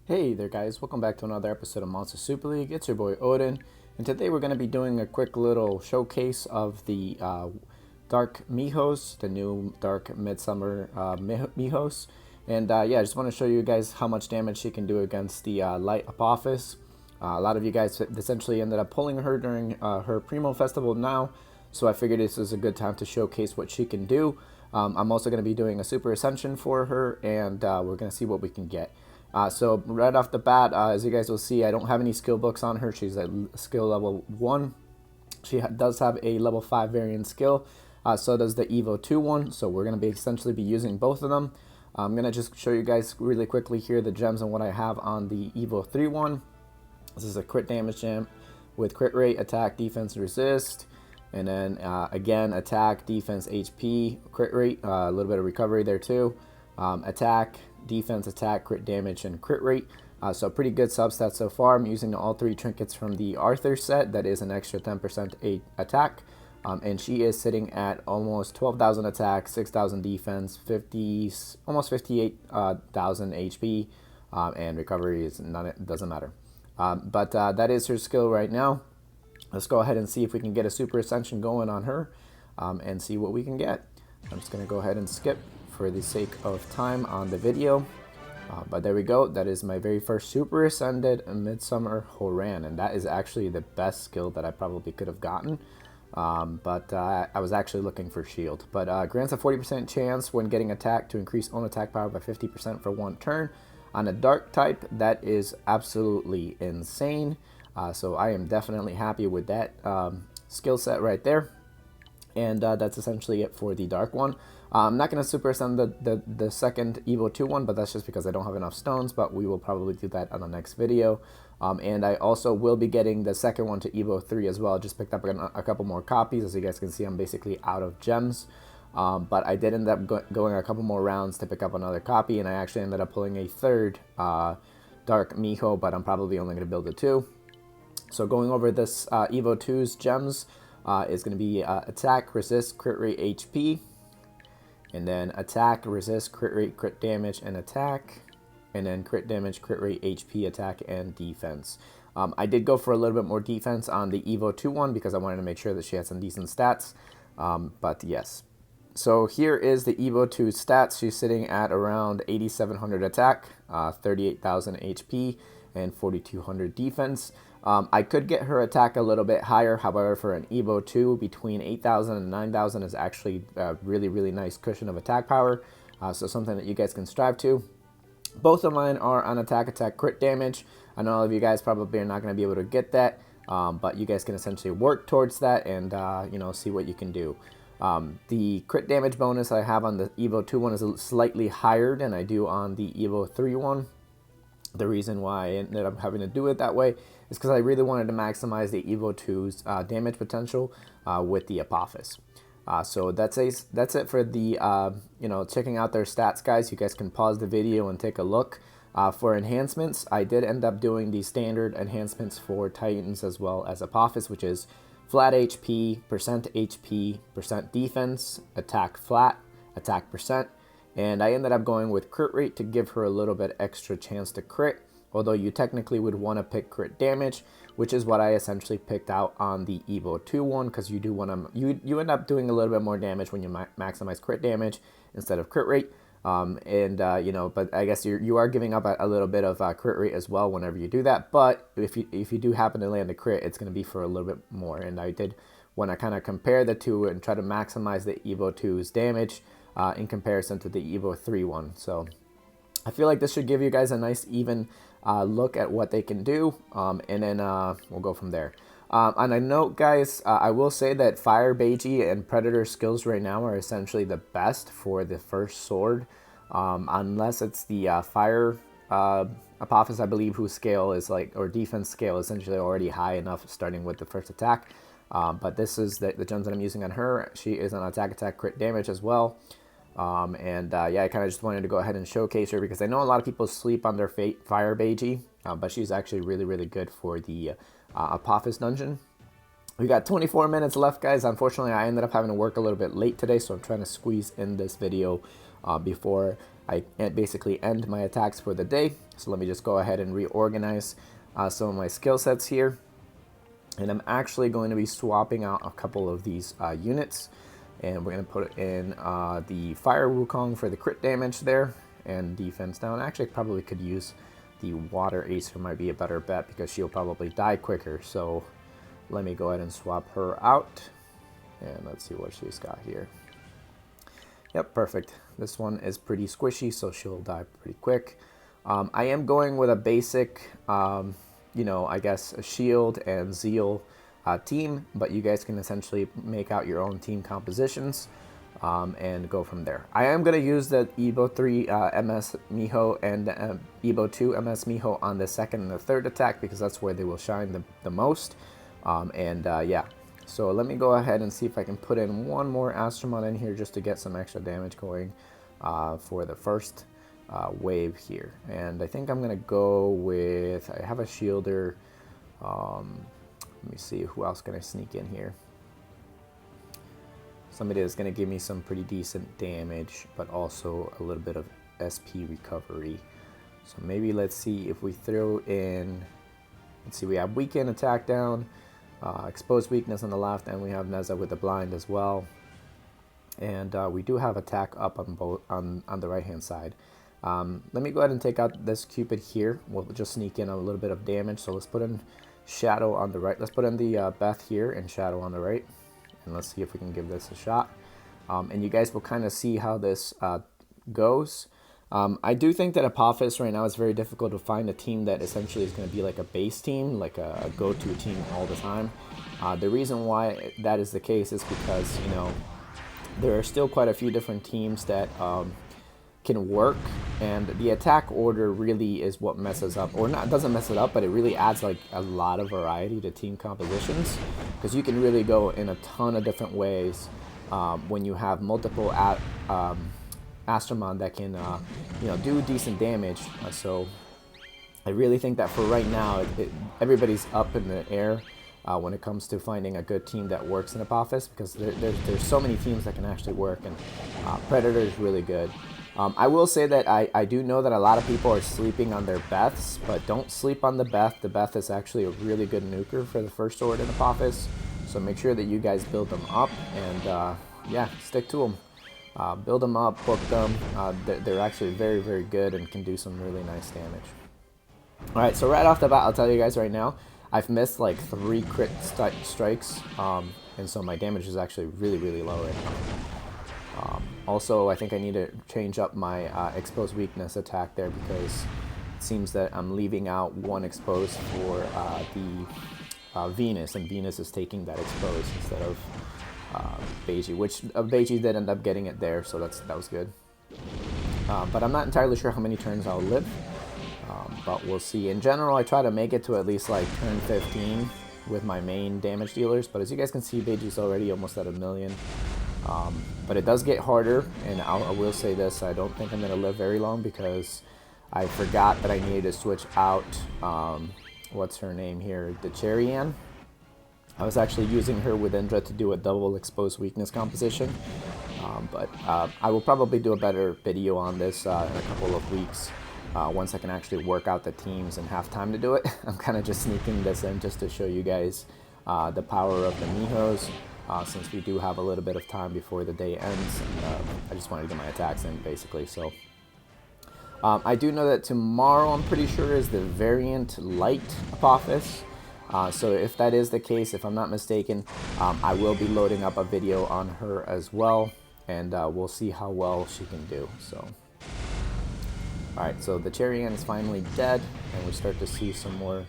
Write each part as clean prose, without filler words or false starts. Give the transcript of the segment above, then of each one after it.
Hey there guys, welcome back to another episode of Monster Super League. It's your boy Odin, and today we're going to be doing a quick little showcase of the Dark Mihos, the new Dark Midsummer Mihos. And yeah, I just want to show you guys how much damage she can do against the Light Apophis. A lot of you guys essentially ended up pulling her during her Primo Festival now, so I figured this is a good time to showcase what she can do. I'm also going to be doing a Super Ascension for her, and we're going to see what we can get. So right off the bat, as you guys will see, I don't have any skill books on her. She's at skill level 1. She does have a level 5 variant skill. So does the Evo 2 one. So we're going to be essentially using both of them. I'm going to just show you guys really quickly here the gems and what I have on the Evo 3 one. This is a crit damage gem with crit rate, attack, defense, resist. And then again, attack, defense, HP, crit rate, a little bit of recovery there too. Attack, defense, attack, crit damage, and crit rate. So pretty good substats so far. I'm using all 3 trinkets from the Arthur set. That is an extra 10% attack. And she is sitting at almost 12,000 attack, 6,000 defense, almost 58,000 HP, and recovery is none. It doesn't matter. But that is her skill right now. Let's go ahead and see if we can get a Super Ascension going on her, and see what we can get. I'm just going to go ahead and skip for the sake of time on the video. But there we go. That is my very first Super Ascended Midsummer Horan, and that is actually the best skill that I probably could have gotten. But I was actually looking for shield. But grants a 40% chance when getting attacked to increase own attack power by 50% for 1 turn. On a dark type, that is absolutely insane. So I am definitely happy with that skill set right there. And that's essentially it for the dark one. I'm not going to super ascend the second Evo 2 one, but that's just because I don't have enough stones, but we will probably do that on the next video. And I also will be getting the second one to Evo 3 as well. Just picked up a couple more copies. As you guys can see, I'm basically out of gems. But I did end up going a couple more rounds to pick up another copy, and I actually ended up pulling a third Dark Miho, but I'm probably only going to build a 2. So going over this Evo 2's gems is going to be attack, resist, crit rate, HP. And then attack, resist, crit rate, crit damage, and attack. And then crit damage, crit rate, HP, attack, and defense. I did go for a little bit more defense on the Evo 2 one because I wanted to make sure that she had some decent stats. But yes. So here is the Evo 2 stats. She's sitting at around 8,700 attack, 38,000 HP, and 4,200 defense. I could get her attack a little bit higher. However, for an Evo 2, between 8,000 and 9,000 is actually a really, really nice cushion of attack power. So something that you guys can strive to. Both of mine are on attack, crit damage. I know all of you guys probably are not going to be able to get that, but you guys can essentially work towards that and see what you can do. The crit damage bonus I have on the Evo 2 one is slightly higher than I do on the Evo 3 one. The reason why I ended up having to do it that way is because I really wanted to maximize the Evo 2's damage potential with the Apophis. So that's it for the checking out their stats, guys. You guys can pause the video and take a look. For enhancements, I did end up doing the standard enhancements for Titans as well as Apophis, which is flat HP, percent defense, attack flat, attack percent. And I ended up going with crit rate to give her a little bit extra chance to crit, although you technically would want to pick crit damage, which is what I essentially picked out on the Evo 2 one, because you do want to you end up doing a little bit more damage when you maximize crit damage instead of crit rate. But I guess you are giving up a little bit of crit rate as well whenever you do that. But if you do happen to land a crit, it's going to be for a little bit more. And I did want to kind of compare the two and try to maximize the Evo 2's damage in comparison to the Evo 3 one. So I feel like this should give you guys a nice even look at what they can do, and then we'll go from there. On a note, guys, I will say that Fire Beiji and Predator skills right now are essentially the best for the first sword, unless it's the Fire Apophis, I believe, whose scale is or defense scale is essentially already high enough starting with the first attack. But this is the gems that I'm using on her. She is on attack, crit damage as well. Yeah, I kind of just wanted to go ahead and showcase her because I know a lot of people sleep on their Fire Beiji, but she's actually really, really good for the Apophis dungeon. We got 24 minutes left, guys. Unfortunately, I ended up having to work a little bit late today, so I'm trying to squeeze in this video before I basically end my attacks for the day. So let me just go ahead and reorganize some of my skill sets here. And I'm actually going to be swapping out a couple of these units. And we're going to put in the Fire Wukong for the crit damage there and defense down. Actually, I probably could use the Water Acer, might be a better bet because she'll probably die quicker. So let me go ahead and swap her out. And let's see what she's got here. Yep, perfect. This one is pretty squishy, so she'll die pretty quick. I am going with a basic, you know, I guess a Shield and Zeal team, but you guys can essentially make out your own team compositions and go from there. I am going to use the Evo 3 MS Miho and Evo 2 MS Miho on the second and the third attack because that's where they will shine the most. Yeah. So let me go ahead and see if I can put in one more Astromon in here just to get some extra damage going for the first wave here. And I think I'm going to go with, I have a Shielder. Let me see, who else can I sneak in here? Somebody that's going to give me some pretty decent damage, but also a little bit of SP recovery. So maybe let's see if we throw in, let's see, we have Weekend Attack down. Exposed Weakness on the left, and we have Neza with the blind as well. And we do have attack up on both on the right hand side. Let me go ahead and take out this Cupid here. We'll just sneak in a little bit of damage. So let's put in Shadow on the right. Let's put in the Beth here and Shadow on the right. And let's see if we can give this a shot. And you guys will kind of see how this goes. I do think that Apophis right now is very difficult to find a team that essentially is going to be like a base team, like a go-to team all the time. The reason why that is the case is because, you know, there are still quite a few different teams that can work, and the attack order really is what messes up, or not, doesn't mess it up, but it really adds like a lot of variety to team compositions, because you can really go in a ton of different ways when you have multiple Astromon that can, you know, do decent damage. So I really think that for right now, everybody's up in the air when it comes to finding a good team that works in Apophis, because there's so many teams that can actually work, and Predator is really good. I will say that I do know that a lot of people are sleeping on their Beths, but don't sleep on the Beth. The Beth is actually a really good nuker for the first sword in Apophis, so make sure that you guys build them up, and yeah, stick to them. Build them up, book them. They're actually very, very good and can do some really nice damage. Alright, so right off the bat, I'll tell you guys right now, I've missed like 3 crit strikes, and so my damage is actually really, really low right now. Also, I think I need to change up my Exposed Weakness attack there, because it seems that I'm leaving out one exposed for the Venus, and Venus is taking that exposed instead of Beiji, which Beiji did end up getting it there, so that was good. But I'm not entirely sure how many turns I'll live, but we'll see. In general, I try to make it to at least like turn 15 with my main damage dealers, but as you guys can see, Beiji's already almost at 1 million. But it does get harder, and I will say this, I don't think I'm going to live very long, because I forgot that I needed to switch out, what's her name here, the Cherian. I was actually using her with Indra to do a double Exposed Weakness composition, but I will probably do a better video on this in a couple of weeks once I can actually work out the teams and have time to do it. I'm kind of just sneaking this in just to show you guys the power of the Mihos, since we do have a little bit of time before the day ends. I just wanted to get my attacks in, basically. So I do know that tomorrow, I'm pretty sure, is the variant light Apophis. So if that is the case, if I'm not mistaken, I will be loading up a video on her as well, and we'll see how well she can do. So, alright, so the Cherian is finally dead, and we start to see some more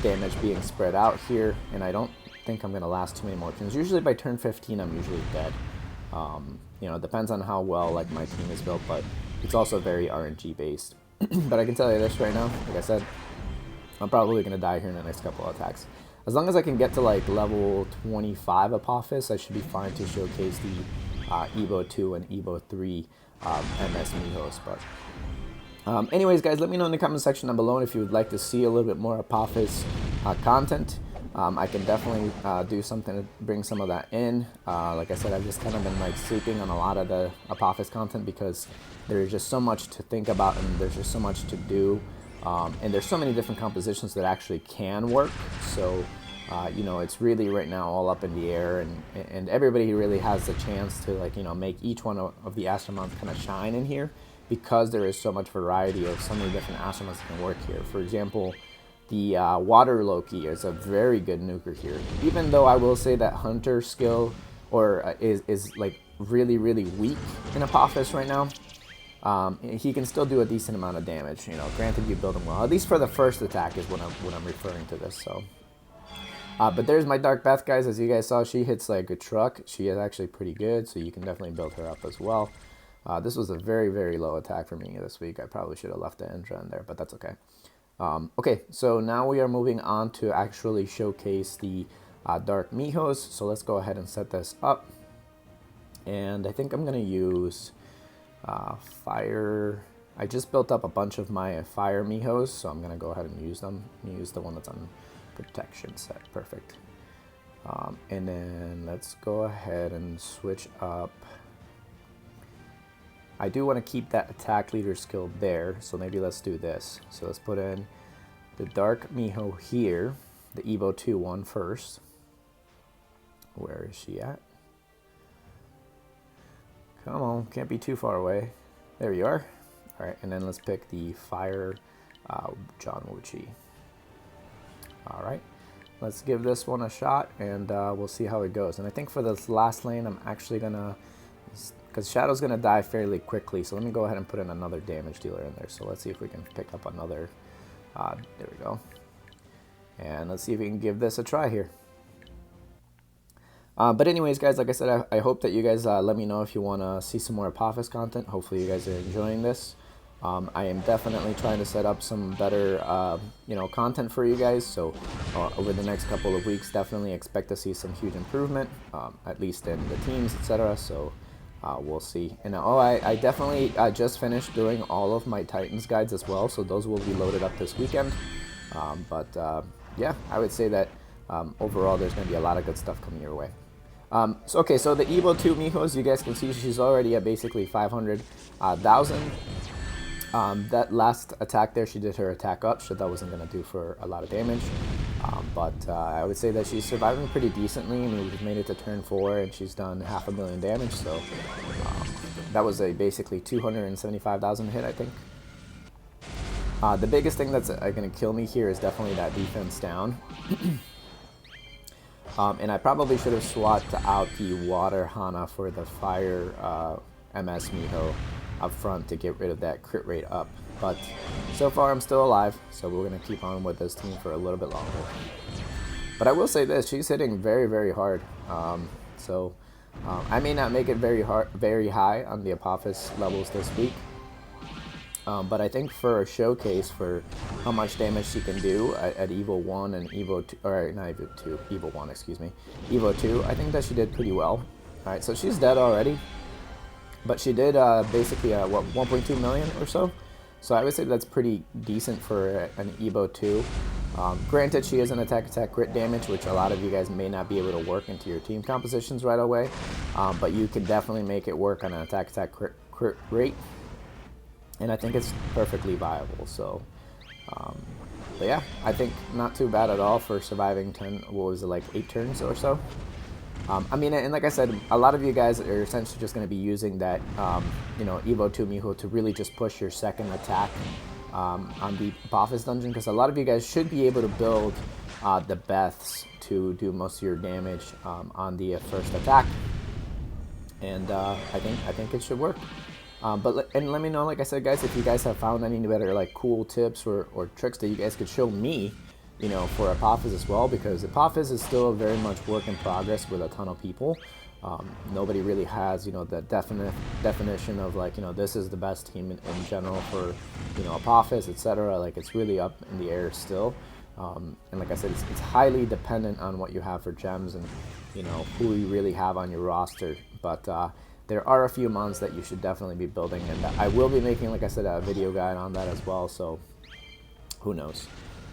damage being spread out here, and I don't think I'm going to last too many more turns. Usually by turn 15, I'm usually dead. You know, it depends on how well like my team is built, but it's also very RNG based. But I can tell you this right now, like I said, I'm probably going to die here in the next couple of attacks. As long as I can get to like level 25 Apophis, I should be fine to showcase the Evo 2 and Evo 3 MS Mihos. But anyways, guys, let me know in the comment section down below if you would like to see a little bit more Apophis content. I can definitely do something to bring some of that in. Like I said, I've just kind of been like sleeping on a lot of the Apophis content because there's just so much to think about and there's just so much to do. And there's so many different compositions that actually can work. So, you know, it's really right now all up in the air, and everybody really has the chance to, like, you know, make each one of the Astromons kind of shine in here because there is so much variety of so many different Astromons that can work here. For example, the Water Loki is a very good nuker here. Even though I will say that Hunter skill is like really weak in Apophis right now. He can still do a decent amount of damage, you know, granted you build him well. At least for the first attack is what I'm referring to this, so. But there's my Dark Beth, guys. As you guys saw, she hits like a truck. She is actually pretty good, so you can definitely build her up as well. This was a very low attack for me this week. I probably should have left the Indra in there, but that's okay. Okay, so now we are moving on to actually showcase the Dark Mihos. So let's go ahead and set this up. And I think I'm going to use Fire. I just built up a bunch of my Fire Mihos, so I'm going to go ahead and use them. Use the one that's on protection set. Perfect. And then let's go ahead and switch up. I do want to keep that attack leader skill there, so maybe let's do this. So let's put in the Dark Miho here, the Evo 2 one first. Where is she at? Come on, can't be too far away. There you are. All right, and then let's pick the Fire John Wuchi. All right, let's give this one a shot, and we'll see how it goes. And I think for this last lane, I'm actually gonna, because Shadow's gonna die fairly quickly, so let me go ahead and put in another damage dealer in there. So let's see if we can pick up another. There we go. And let's see if we can give this a try here. But anyways, guys, like I said, I hope that you guys let me know if you want to see some more Apophis content. Hopefully you guys are enjoying this. I am definitely trying to set up some better, you know, content for you guys. So over the next couple of weeks, definitely expect to see some huge improvement, at least in the teams, etc. So we'll see. And I definitely just finished doing all of my Titans guides as well. So those will be loaded up this weekend. Yeah, I would say that overall there's going to be a lot of good stuff coming your way. So the Evo 2 Mihos, you guys can see she's already at basically 500,000. That last attack there, she did her attack up, so that wasn't going to do for a lot of damage. I would say that she's surviving pretty decently. I mean, we've made it to turn 4 and she's done 500,000 damage, so that was a basically 275,000 hit, I think. The biggest thing that's going to kill me here is definitely that defense down. And I probably should have swapped out the Water Hana for the Fire MS Miho up front to get rid of that crit rate up. But so far I'm still alive, so we're going to keep on with this team for a little bit longer. But I will say this, she's hitting very hard. I may not make it very high on the Apophis levels this week. But I think for a showcase for how much damage she can do at Evo 1 and Evo 2, or not Evo 2, Evo 1, excuse me, Evo 2, I think that she did pretty well. Alright, so she's dead already, but she did basically, what, 1.2 million or so? So I would say that's pretty decent for an Evo 2. Granted, she is an attack crit damage, which a lot of you guys may not be able to work into your team compositions right away, but you can definitely make it work on an attack crit rate. And I think it's perfectly viable, so, but yeah, I think not too bad at all for surviving 8 turns or so. I mean, and like I said, a lot of you guys are essentially just going to be using that, you know, Evo 2 Miho to really just push your second attack on the Apophis dungeon, because a lot of you guys should be able to build the Beths to do most of your damage on the first attack, and I think it should work. But let me know, like I said, guys, if you guys have found any better like cool tips or tricks that you guys could show me, you know, for Apophis as well, because Apophis is still very much work in progress with a ton of people. Nobody really has, you know, the definition of like, you know, this is the best team in general for, you know, Apophis, etc. Like, it's really up in the air still. And like I said, it's highly dependent on what you have for gems and, you know, who you really have on your roster. But there are a few mons that you should definitely be building, and I will be making, like I said, a video guide on that as well, so who knows.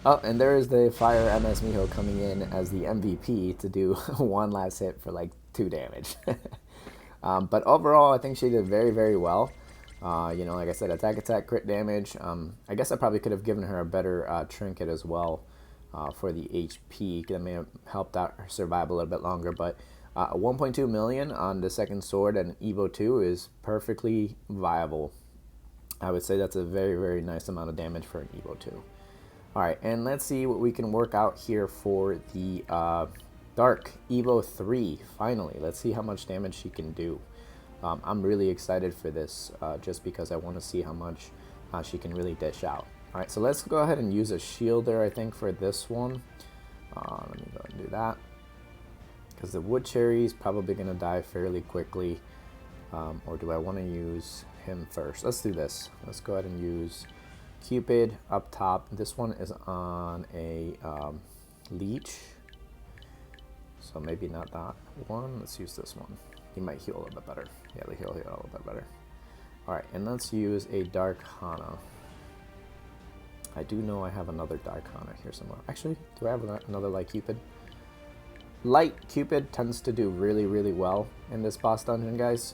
Oh, and there is the Fire MS Miho coming in as the MVP to do one last hit for like 2 damage. But overall, I think she did very, very well. You know, like I said, attack, crit damage. I guess I probably could have given her a better trinket as well for the HP. That may have helped out her survive a little bit longer. But 1.2 million on the second sword and Evo 2 is perfectly viable. I would say that's a very, very nice amount of damage for an Evo 2. Alright, and let's see what we can work out here for the Dark Evo 3, finally. Let's see how much damage she can do. I'm really excited for this, just because I want to see how much she can really dish out. Alright, so let's go ahead and use a shielder, I think, for this one. Let me go ahead and do that. Because the wood cherry is probably going to die fairly quickly. Or do I want to use him first? Let's do this. Let's go ahead and use Cupid up top. This one is on a leech, so maybe not that one. Let's use this one. He might heal a little bit better. Yeah, he'll heal a little bit better. Alright, and let's use a Dark Hana. I do know I have another Dark Hana here somewhere. Actually, do I have another Light Cupid? Light Cupid tends to do really, really well in this boss dungeon, guys.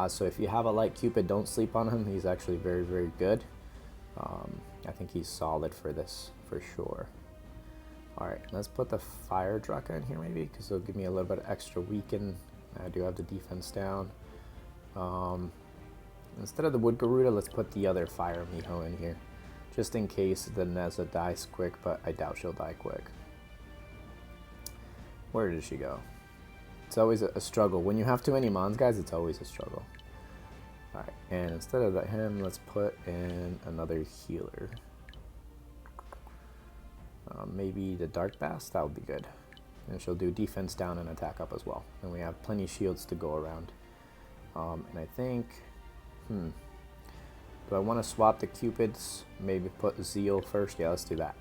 So if you have a Light Cupid, don't sleep on him. He's actually very, very good. I think he's solid for this, for sure. Alright, let's put the Fire Draka in here maybe, because it'll give me a little bit of extra weaken. I do have the defense down. Instead of the Wood Garuda, let's put the other Fire Miho in here, just in case the Neza dies quick, but I doubt she'll die quick. Where did she go? It's always a struggle. When you have too many mons, guys, it's always a struggle. Alright, and instead of him, let's put in another healer. Maybe the Dark Bass, that would be good. And she'll do defense down and attack up as well. And we have plenty of shields to go around. And I think, do I want to swap the Cupids? Maybe put Zeal first? Yeah, let's do that.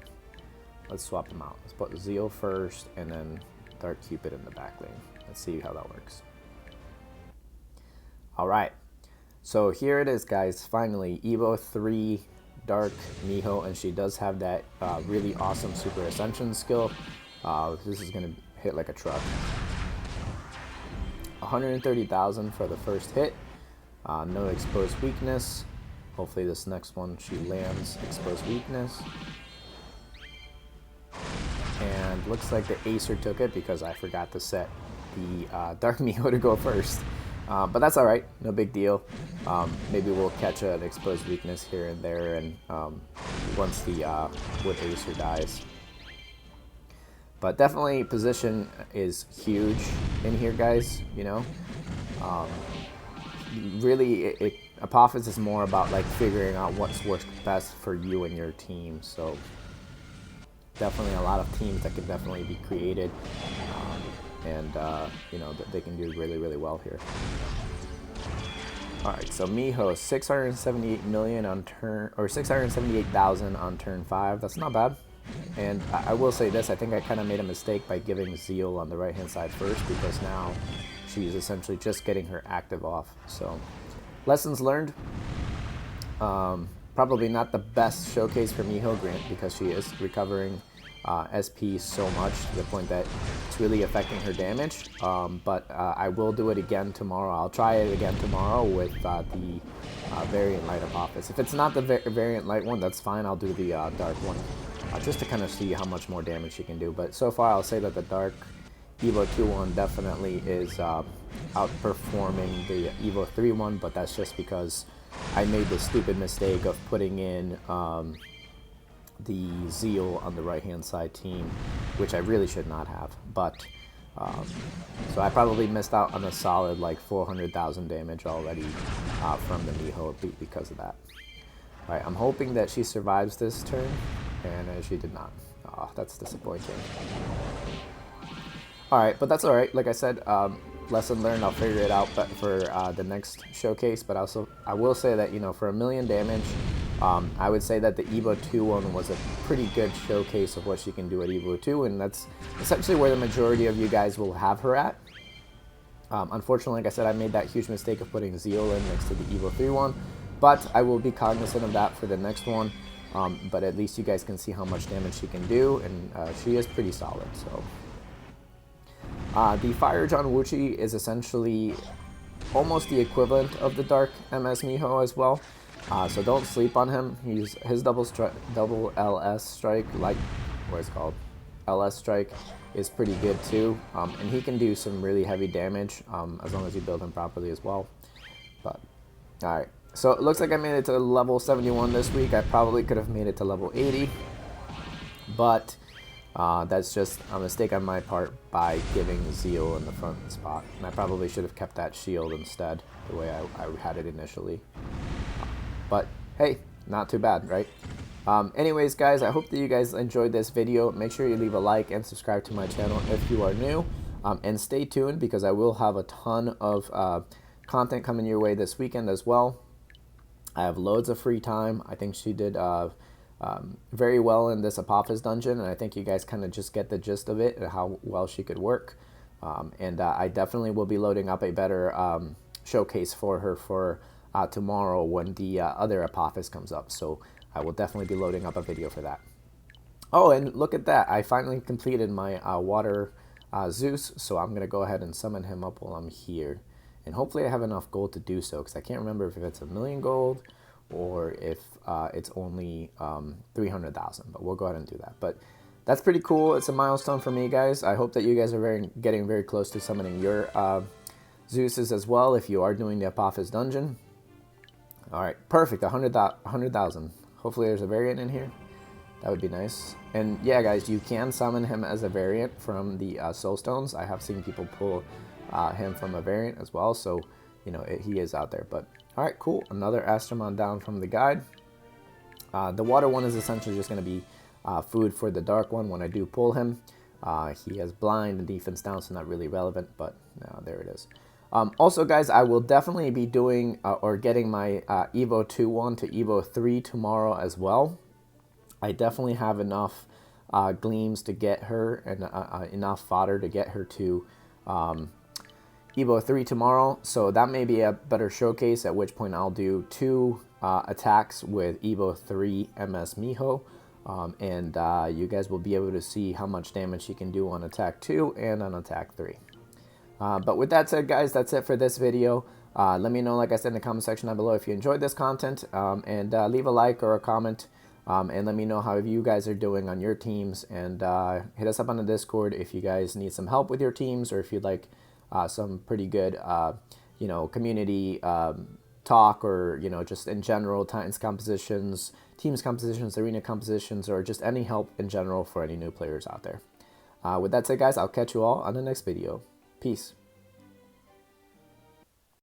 Let's swap them out. Let's put Zeal first and then Dark Cupid in the back lane. Let's see how that works. Alright. So here it is, guys, finally, Evo 3 Dark Miho, and she does have that really awesome Super Ascension skill. This is going to hit like a truck. 130,000 for the first hit. No exposed weakness. Hopefully this next one she lands exposed weakness. And looks like the Acer took it because I forgot to set the Dark Miho to go first. But that's alright, no big deal. Maybe we'll catch an exposed weakness here and there, and once the Wood Acer dies. But definitely position is huge in here, guys, you know. Really, Apophis is more about like figuring out what's works best for you and your team. So definitely a lot of teams that can definitely be created. You know, they can do really, really well here. Alright, so Miho, 678 million on turn, or 678,000 on turn 5. That's not bad. And I will say this, I think I kind of made a mistake by giving Zeal on the right hand side first, because now she's essentially just getting her active off. So, lessons learned. Probably not the best showcase for Miho, Grant, because she is recovering SP so much to the point that it's really affecting her damage. But I will do it again tomorrow. I'll try it again tomorrow with the variant light Apophis. If it's not the variant light one, that's fine. I'll do the dark one, just to kind of see how much more damage she can do. But so far, I'll say that the dark Evo 2 one definitely is outperforming the Evo 3 one, but that's just because I made the stupid mistake of putting in the Zeal on the right hand side team, which I really should not have. But so I probably missed out on a solid like 400,000 damage already from the Miho because of that. All right, I'm hoping that she survives this turn, and she did not. Oh, that's disappointing. All right, but that's all right. Like I said, lesson learned. I'll figure it out, but for the next showcase. But also, I will say that, you know, for 1 million damage, I would say that the Evo 2 one was a pretty good showcase of what she can do at Evo 2, and that's essentially where the majority of you guys will have her at. Unfortunately, like I said, I made that huge mistake of putting Zeal in next to the Evo 3 one, but I will be cognizant of that for the next one. but at least you guys can see how much damage she can do, and she is pretty solid. So the Fire John Wuchi is essentially almost the equivalent of the Dark MS Miho as well. So don't sleep on him. His double LS strike, like what it's called, LS strike, is pretty good too, and he can do some really heavy damage as long as you build him properly as well. But all right, so it looks like I made it to level 71 this week. I probably could have made it to level 80, but that's just a mistake on my part by giving Zeal in the front spot, and I probably should have kept that shield instead, the way I had it initially. But hey, not too bad, right? Anyways, guys, I hope that you guys enjoyed this video. Make sure you leave a like and subscribe to my channel if you are new, and stay tuned because I will have a ton of content coming your way this weekend as well. I have loads of free time. I think she did very well in this Apophis dungeon, and I think you guys kind of just get the gist of it and how well she could work. And I definitely will be loading up a better showcase for her for tomorrow when the other Apophis comes up. So I will definitely be loading up a video for that. Oh, and look at that. I finally completed my water Zeus, so I'm going to go ahead and summon him up while I'm here. And hopefully I have enough gold to do so, because I can't remember if it's 1,000,000 gold or if it's only 300,000, but we'll go ahead and do that. But that's pretty cool. It's a milestone for me, guys. I hope that you guys are getting very close to summoning your Zeuses as well if you are doing the Apophis dungeon. All right, perfect, 100,000. Hopefully there's a variant in here. That would be nice. And yeah, guys, you can summon him as a variant from the Soul Stones. I have seen people pull him from a variant as well, so you know he is out there. But all right, cool. Another Astromon down from the guide. The water one is essentially just going to be food for the dark one when I do pull him. He has blind and defense down, so not really relevant, but there it is. Also, guys, I will definitely be doing or getting my Evo 2-1 to Evo 3 tomorrow as well. I definitely have enough gleams to get her and enough fodder to get her to Evo 3 tomorrow. So that may be a better showcase, at which point I'll do 2 attacks with Evo 3 MS Miho. And you guys will be able to see how much damage she can do on attack 2 and on attack 3. But with that said, guys, that's it for this video. Let me know, like I said, in the comment section down below if you enjoyed this content, and leave a like or a comment, and let me know how you guys are doing on your teams, and hit us up on the Discord if you guys need some help with your teams, or if you'd like some pretty good you know, community talk, or you know, just in general Titans compositions, teams compositions, arena compositions, or just any help in general for any new players out there. With that said, guys, I'll catch you all on the next video. Peace.